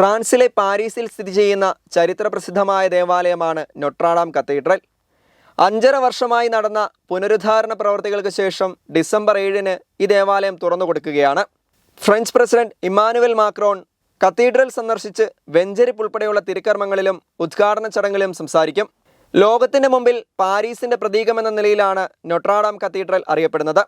ഫ്രാൻസിലെ പാരീസിൽ സ്ഥിതി ചെയ്യുന്ന ചരിത്രപ്രസിദ്ധമായ ദേവാലയമാണ് നൊട്രാഡാം കത്തീഡ്രൽ. 5.5 വർഷമായി നടന്ന പുനരുദ്ധാരണ പ്രവർത്തികൾക്ക് ശേഷം ഡിസംബർ 7-ന് ഈ ദേവാലയം തുറന്നു കൊടുക്കുകയാണ്. French president Emmanuel Macron cathedral സന്ദർശിച്ച് വെഞ്ചരിപ്പ് ഉൾപ്പെടെയുള്ള തിരുക്കർമ്മങ്ങളിലും ഉദ്ഘാടന ചടങ്ങിലും സംസാരിക്കും. ലോകത്തിൻ്റെ മുമ്പിൽ പാരീസിൻ്റെ പ്രതീകമെന്ന നിലയിലാണ് നൊട്രാഡാം കത്തീഡ്രൽ അറിയപ്പെടുന്നത്.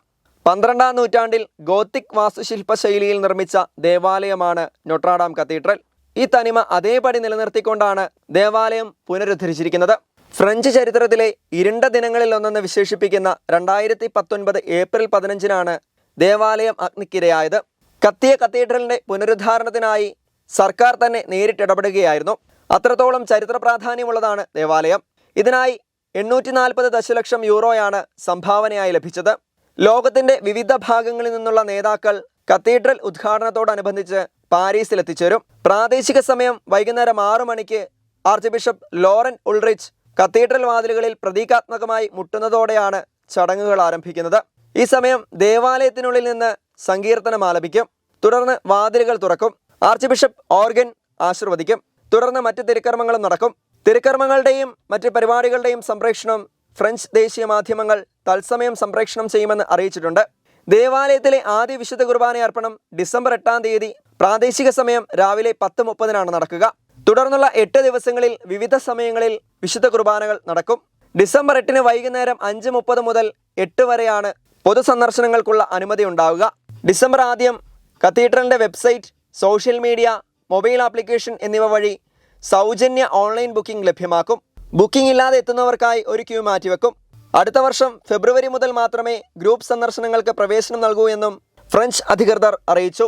12-ാം നൂറ്റാണ്ടിൽ ഗോത്തിക് വാസ്തുശില്പ ശൈലിയിൽ നിർമ്മിച്ച ദേവാലയമാണ് നൊട്രാഡാം കത്തീഡ്രൽ. ഈ തനിമ അതേപടി നിലനിർത്തിക്കൊണ്ടാണ് ദേവാലയം പുനരുദ്ധരിച്ചിരിക്കുന്നത്. ഫ്രഞ്ച് ചരിത്രത്തിലെ ഇരുണ്ട ദിനങ്ങളിൽ ഒന്നെന്ന് വിശേഷിപ്പിക്കുന്ന 2019 ഏപ്രിൽ 15-നാണ് ദേവാലയം അഗ്നിക്കിരയായത്. കത്തിയ കത്തീഡ്രലിൻ്റെ പുനരുദ്ധാരണത്തിനായി സർക്കാർ തന്നെ നേരിട്ടിടപെടുകയായിരുന്നു. അത്രത്തോളം ചരിത്ര പ്രാധാന്യമുള്ളതാണ് ദേവാലയം. ഇതിനായി 840 ദശലക്ഷം യൂറോയാണ് സംഭാവനയായി ലഭിച്ചത്. ലോകത്തിൻ്റെ വിവിധ ഭാഗങ്ങളിൽ നിന്നുള്ള നേതാക്കൾ കത്തീഡ്രൽ ഉദ്ഘാടനത്തോടനുബന്ധിച്ച് പാരീസിൽ എത്തിച്ചേരും. പ്രാദേശിക സമയം വൈകുന്നേരം 6 മണിക്ക് archbishop Laurent Ulrich cathedral വാതിലുകളിൽ പ്രതീകാത്മകമായി മുട്ടുന്നതോടെയാണ് ചടങ്ങുകൾ ആരംഭിക്കുന്നത്. ഈ സമയം ദേവാലയത്തിനുള്ളിൽ നിന്ന് സങ്കീർത്തനം ആലപിക്കും. തുടർന്ന് വാതിലുകൾ തുറക്കും. ആർച്ച് ബിഷപ്പ് ഓർഗൻ ആശീർവദിക്കും. തുടർന്ന് മറ്റ് തിരുക്കർമ്മങ്ങളും നടക്കും. തിരുക്കർമ്മങ്ങളുടെയും മറ്റ് പരിപാടികളുടെയും സംപ്രേഷണം ഫ്രഞ്ച് ദേശീയ മാധ്യമങ്ങൾ തത്സമയം സംപ്രേഷണം ചെയ്യുമെന്ന് അറിയിച്ചിട്ടുണ്ട്. ദേവാലയത്തിലെ ആദ്യ വിശുദ്ധ കുർബാന അർപ്പണം ഡിസംബർ 8-ാം തീയതി പ്രാദേശിക സമയം രാവിലെ 10:30-നാണ് നടക്കുക. തുടർന്നുള്ള 8 ദിവസങ്ങളിൽ വിവിധ സമയങ്ങളിൽ വിശുദ്ധ കുർബാനകൾ നടക്കും. ഡിസംബർ 8-ന് വൈകുന്നേരം 5:30 മുതൽ 8 വരെയാണ് പൊതുസന്ദർശനങ്ങൾക്കുള്ള അനുമതി ഉണ്ടാവുക. ഡിസംബർ 1 കത്തീഡ്രലിൻ്റെ website, social media, mobile application എന്നിവ വഴി സൗജന്യ ഓൺലൈൻ ബുക്കിംഗ് ലഭ്യമാക്കും. ബുക്കിംഗ് ഇല്ലാതെ എത്തുന്നവർക്കായി ഒരു ക്യൂ മാറ്റിവെക്കും. അടുത്ത വർഷം ഫെബ്രുവരി മുതൽ മാത്രമേ ഗ്രൂപ്പ് സന്ദർശനങ്ങൾക്ക് പ്രവേശനം നൽകൂ എന്നും ഫ്രഞ്ച് അധികൃതർ അറിയിച്ചു.